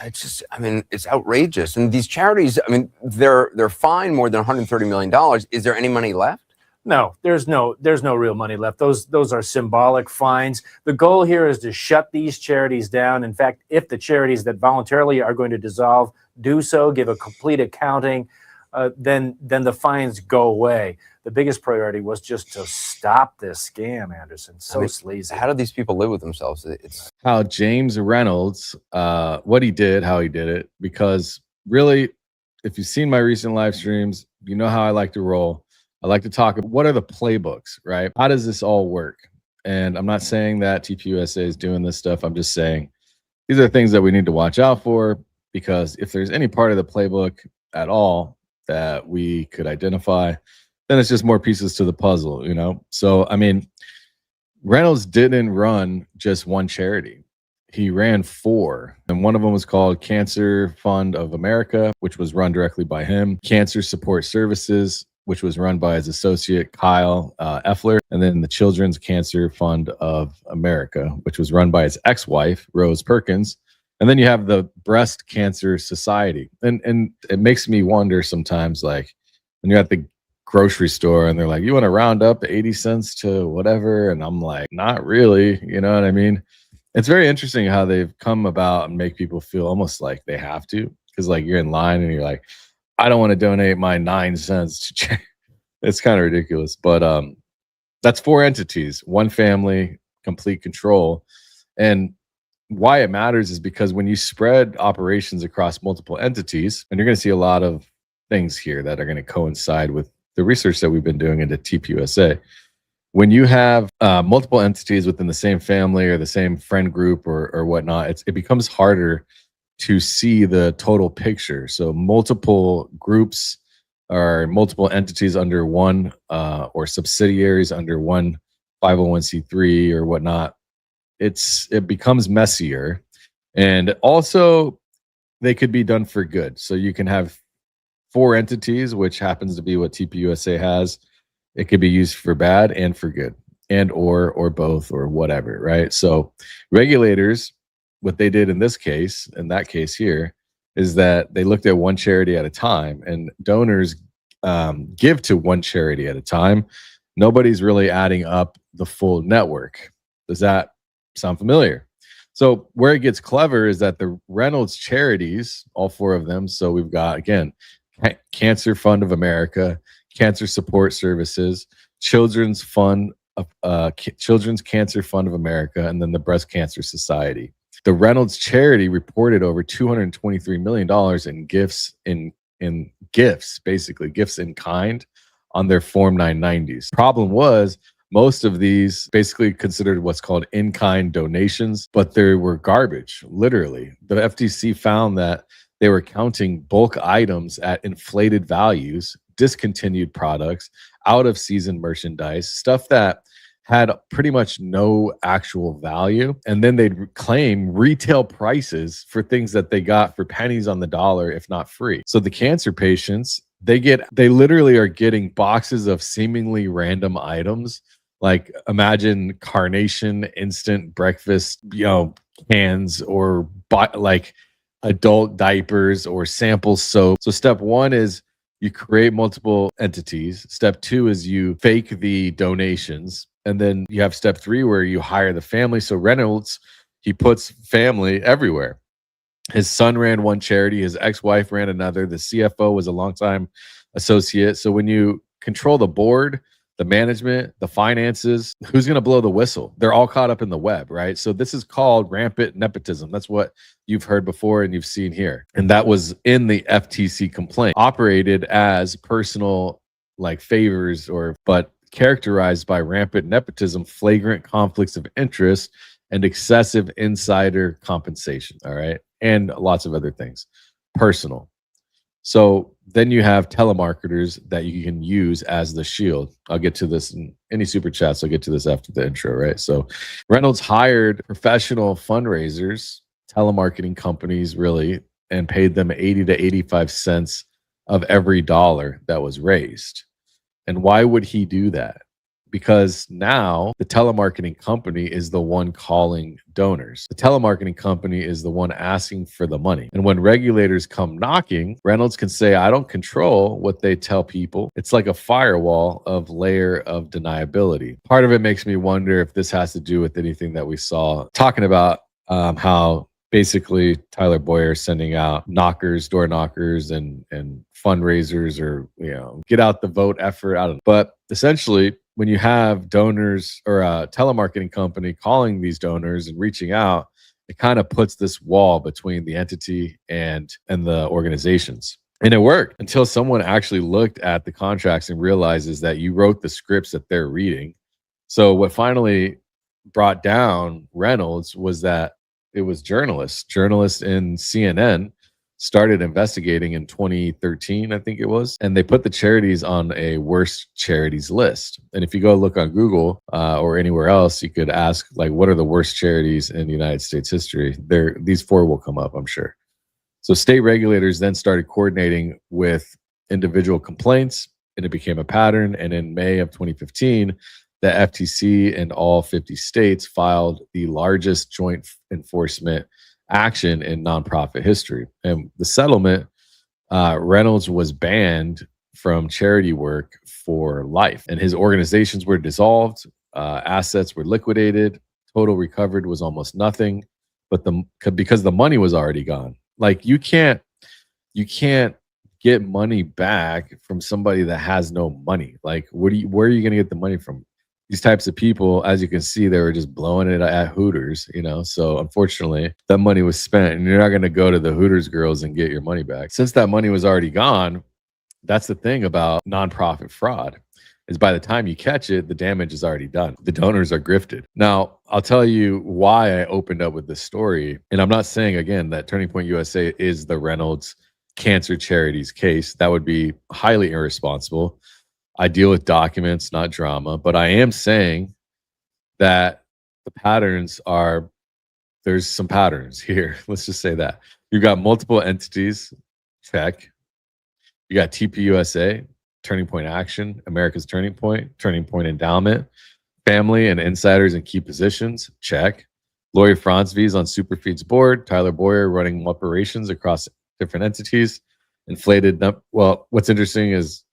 It's just, I mean, it's outrageous. And these charities, I mean, they're fined more than $130 million. Is there any money left? No, there's no real money left. Those are symbolic fines. The goal here is to shut these charities down. In fact, if the charities that voluntarily are going to dissolve do so, give a complete accounting, then the fines go away. The biggest priority was just to stop this scam, Anderson. So sleazy. How do these people live with themselves? It's how James Reynolds, what he did, how he did it, because really, if you've seen my recent live streams, you know how I like to roll. I like to talk about what are the playbooks, right? How does this all work? And I'm not saying that TPUSA is doing this stuff. I'm just saying these are things that we need to watch out for, because if there's any part of the playbook at all that we could identify, then it's just more pieces to the puzzle, you know? So, I mean, Reynolds didn't run just one charity. He ran 4, and one of them was called Cancer Fund of America, which was run directly by him. Cancer Support Services, which was run by his associate, Kyle Effler, and then the Children's Cancer Fund of America, which was run by his ex-wife, Rose Perkins. And then you have the Breast Cancer Society. And it makes me wonder sometimes, like, when you're at the grocery store and they're like, you want to round up 80 cents to whatever? And I'm like, not really, you know what I mean? It's very interesting how they've come about and make people feel almost like they have to, because like you're in line and you're like, I don't want to donate my 9 cents to charity. It's kind of ridiculous, but that's 4 entities, one family, complete control. And why it matters is because when you spread operations across multiple entities, and you're going to see a lot of things here that are going to coincide with the research that we've been doing into TPUSA. When you have multiple entities within the same family or the same friend group or whatnot, it becomes harder to see the total picture. So multiple groups or multiple entities under one or subsidiaries under one 501c3 or whatnot, it becomes messier. And also they could be done for good. So you can have 4 entities, which happens to be what TPUSA has. It could be used for bad and for good, and or both or whatever, right? So regulators, what they did in this case, in that case here, is that they looked at one charity at a time, and donors give to one charity at a time. Nobody's really adding up the full network. Does that sound familiar? So where it gets clever is that the Reynolds charities, all 4 of them, so we've got, again, Cancer Fund of America, Cancer Support Services, Children's Cancer Fund of America, and then the Breast Cancer Society. The Reynolds charity reported over $223 million in gifts, basically gifts in kind, on their Form 990s. Problem was, most of these basically considered what's called in-kind donations, but they were garbage, literally. The FTC found that they were counting bulk items at inflated values, discontinued products, out-of-season merchandise, stuff that had pretty much no actual value. And then they'd claim retail prices for things that they got for pennies on the dollar, if not free. So the cancer patients, they literally are getting boxes of seemingly random items. Like imagine Carnation instant breakfast, cans, or like adult diapers or sample soap. So step 1 is you create multiple entities. Step 2 is you fake the donations. And then you have step 3 where you hire the family. So Reynolds, he puts family everywhere. His son ran one charity. His ex-wife ran another. The CFO was a longtime associate. So when you control the board, the management, the finances, who's going to blow the whistle? They're all caught up in the web, right? So this is called rampant nepotism. That's what you've heard before and you've seen here. And that was in the FTC complaint. Operated as personal like favors but characterized by rampant nepotism, flagrant conflicts of interest, and excessive insider compensation, all right? And lots of other things. Personal. So then you have telemarketers that you can use as the shield. I'll get to this in any super chats. I'll get to this after the intro, right? So Reynolds hired professional fundraisers, telemarketing companies really, and paid them 80 to 85 cents of every dollar that was raised. And why would he do that? because now the telemarketing company is the one calling donors. The telemarketing company is the one asking for the money. And when regulators come knocking, Reynolds can say, I don't control what they tell people. It's like a firewall of layer of deniability. Part of it makes me wonder if this has to do with anything that we saw talking about how basically Tyler Boyer sending out knockers, door knockers, and fundraisers, or get out the vote effort. I don't know. But essentially, when you have donors or a telemarketing company calling these donors and reaching out, it kind of puts this wall between the entity and the organizations. And it worked until someone actually looked at the contracts and realizes that you wrote the scripts that they're reading. So what finally brought down Reynolds was that it was journalists in CNN started investigating in 2013, I think it was, and they put the charities on a worst charities list. And if you go look on Google or anywhere else, you could ask, like, what are the worst charities in United States history? These 4 will come up, I'm sure. So state regulators then started coordinating with individual complaints, and it became a pattern. And in May of 2015, the FTC and all 50 states filed the largest joint enforcement action in nonprofit history. And the settlement, Reynolds was banned from charity work for life, and his organizations were dissolved, assets were liquidated, total recovered was almost nothing, but because the money was already gone. Like, you can't get money back from somebody that has no money. Like, where are you going to get the money from? These types of people, as you can see, they were just blowing it at Hooters, So unfortunately, that money was spent, and you're not going to go to the Hooters girls and get your money back. Since that money was already gone, that's the thing about nonprofit fraud, is by the time you catch it, the damage is already done. The donors are grifted. Now, I'll tell you why I opened up with this story. And I'm not saying, again, that Turning Point USA is the Reynolds Cancer Charities case. That would be highly irresponsible. I deal with documents, not drama, but I am saying that the patterns there's some patterns here. Let's just say that. You've got multiple entities, check. You got TPUSA, Turning Point Action, America's Turning Point Endowment, family and insiders in key positions, check. Lawyer Frantzve on Superfeed's board, Tyler Boyer running operations across different entities, inflated. Well, what's interesting is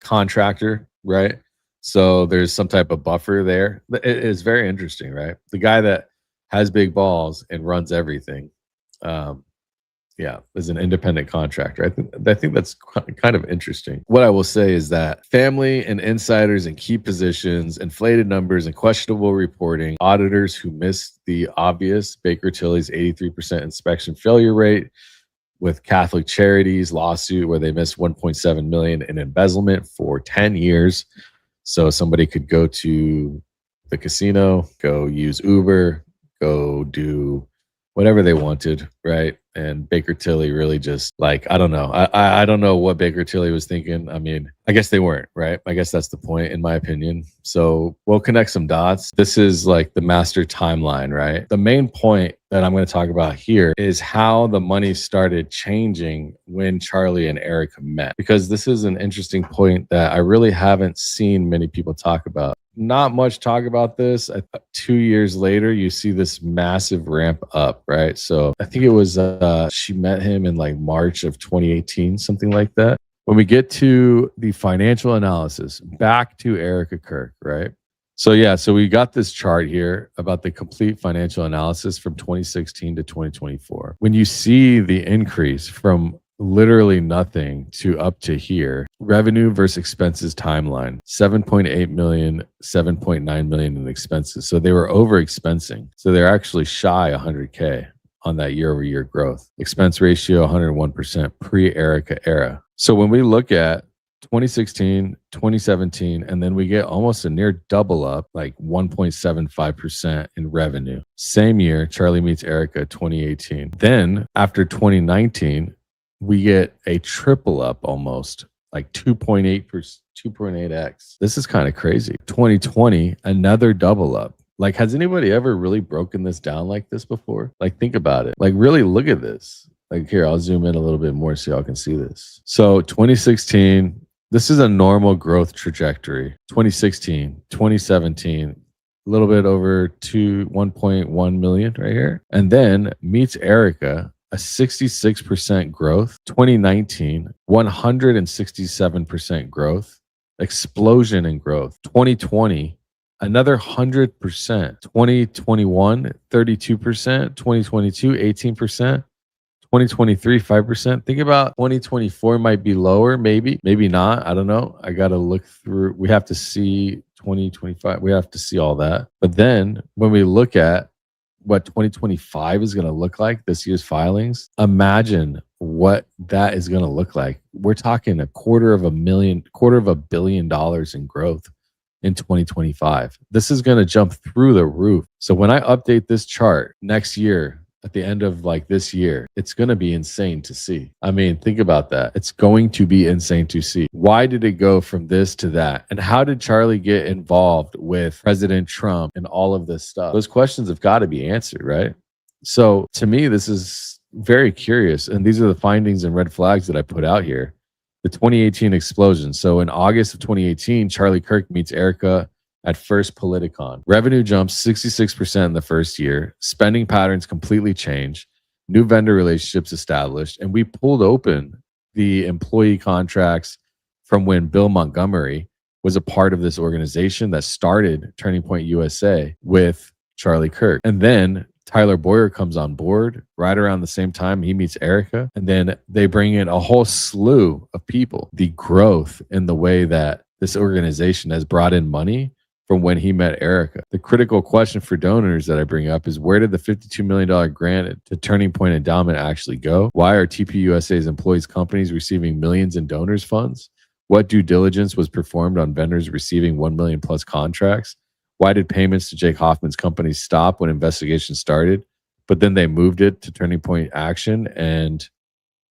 contractor, right? So there's some type of buffer there. It is very interesting, right? The guy that has big balls and runs everything, is an independent contractor. I think that's kind of interesting. What I will say is that family and insiders in key positions, inflated numbers and questionable reporting, auditors who missed the obvious, Baker Tilly's 83% inspection failure rate, with Catholic Charities lawsuit where they missed 1.7 million in embezzlement for 10 years. So somebody could go to the casino, go use Uber, go do whatever they wanted, right? And Baker Tilly really just, like, I don't know. I don't know what Baker Tilly was thinking. I mean, I guess they weren't, right? I guess that's the point, in my opinion. So we'll connect some dots. This is like the master timeline, right? The main point that I'm going to talk about here is how the money started changing when Charlie and Erika met, because this is an interesting point that I really haven't seen many people talk about. Not much talk about this. 2 years later, you see this massive ramp up, right? So I think it was she met him in like March of 2018, something like that. When we get to the financial analysis, back to Erika Kirk, right? So we got this chart here about the complete financial analysis from 2016 to 2024. When you see the increase from literally nothing to up to here, revenue versus expenses timeline, 7.8 million, 7.9 million in expenses. So they were over expensing. So they're actually shy 100K on that year over year growth. Expense ratio 101% pre-Erika era. So when we look at 2016, 2017, and then we get almost a near double up, like 1.75% in revenue. Same year, Charlie meets Erika, 2018. Then after 2019, we get a triple up almost, like 2.8x. This is kind of crazy. 2020, another double up. Like, has anybody ever really broken this down like this before? Like, think about it. Like, really look at this. Like, here, I'll zoom in a little bit more so y'all can see this. So 2016, This is a normal growth trajectory. 2016, 2017, a little bit over 1.1 million right here. And then meets Erika, a 66% growth. 2019, 167% growth. Explosion in growth. 2020, another 100%. 2021, 32%. 2022, 18%. 2023, 5%. Think about 2024 might be lower, maybe not. I don't know. I got to look through. We have to see 2025. We have to see all that. But then when we look at what 2025 is going to look like, this year's filings, imagine what that is going to look like. We're talking $250 million in growth in 2025. This is going to jump through the roof. So when I update this chart next year, at the end of like this year, it's going to be insane to see. I mean, think about that. It's going to be insane to see. Why did it go from this to that? And how did Charlie get involved with President Trump and all of this stuff? Those questions have got to be answered, right? So to me, this is very curious. And these are the findings and red flags that I put out here. The 2018 explosion. So in August of 2018, Charlie Kirk meets Erika at First Politicon. Revenue jumps 66% in the first year. Spending patterns completely change. New vendor relationships established. And we pulled open the employee contracts from when Bill Montgomery was a part of this organization that started Turning Point USA with Charlie Kirk. And then Tyler Boyer comes on board right around the same time he meets Erika. And then they bring in a whole slew of people. The growth in the way that this organization has brought in money from when he met Erika. The critical question for donors that I bring up is, where did the $52 million grant to Turning Point Endowment actually go? Why are TPUSA's employees' companies receiving millions in donors' funds? What due diligence was performed on vendors receiving 1 million plus contracts? Why did payments to Jake Hoffman's companies stop when investigations started, but then they moved it to Turning Point Action, and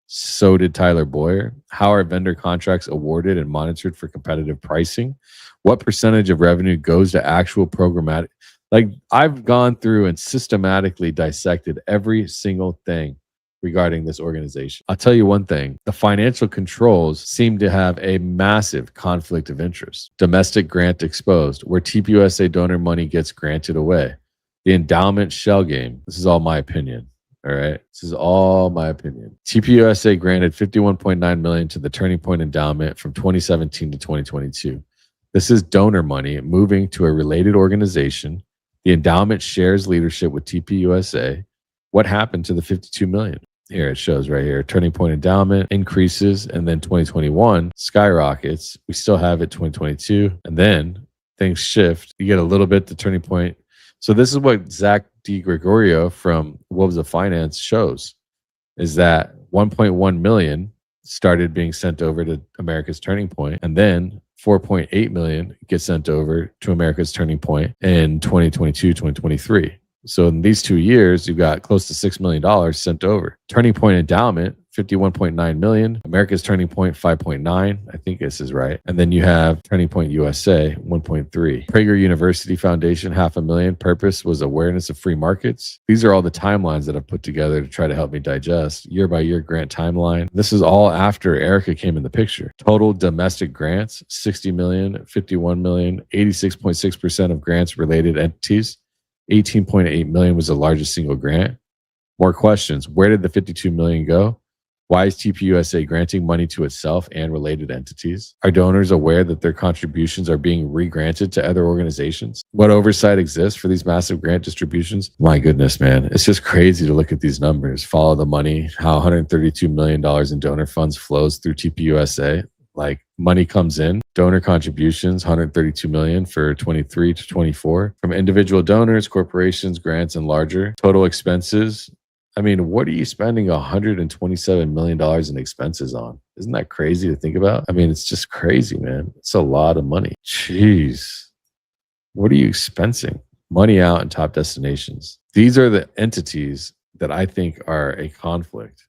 so did Tyler Boyer? How are vendor contracts awarded and monitored for competitive pricing? What percentage of revenue goes to actual programmatic? Like, I've gone through and systematically dissected every single thing regarding this organization. I'll tell you one thing. The financial controls seem to have a massive conflict of interest. Domestic grant exposed, where TPUSA donor money gets granted away. The endowment shell game. This is all my opinion. All right. This is all my opinion. TPUSA granted $51.9 million to the Turning Point Endowment from 2017 to 2022. This is donor money moving to a related organization. The endowment shares leadership with TPUSA. What happened to the $52 million? Here it shows right here. Turning Point Endowment increases, and then 2021 skyrockets. We still have it 2022, and then things shift. You get a little bit to Turning Point. So this is what Zach DiGregorio from Wolves of Finance shows, is that 1.1 million started being sent over to America's Turning Point, and then 4.8 million gets sent over to America's Turning Point in 2022, 2023. So in these 2 years, you've got close to $6 million sent over. Turning Point Endowment, $51.9 million. America's Turning Point, 5.9. I think this is right. And then you have Turning Point USA, 1.3. Prager University Foundation, $500,000. Purpose was awareness of free markets. These are all the timelines that I've put together to try to help me digest. Year by year grant timeline. This is all after Erika came in the picture. Total domestic grants, 60 million, 51 million, 86.6% of grants related entities. 18.8 million was the largest single grant. More questions. Where did the 52 million go? Why is TPUSA granting money to itself and related entities? Are donors aware that their contributions are being re-granted to other organizations? What oversight exists for these massive grant distributions? My goodness, man. It's just crazy to look at these numbers. Follow the money, how $132 million in donor funds flows through TPUSA. Like, money comes in, donor contributions, 132 million for 23 to 24 from individual donors, corporations, grants, and larger. Total expenses. I mean, what are you spending $127 million in expenses on? Isn't that crazy to think about? I mean, it's just crazy, man. It's a lot of money. Jeez. What are you expensing? Money out in top destinations. These are the entities that I think are a conflict.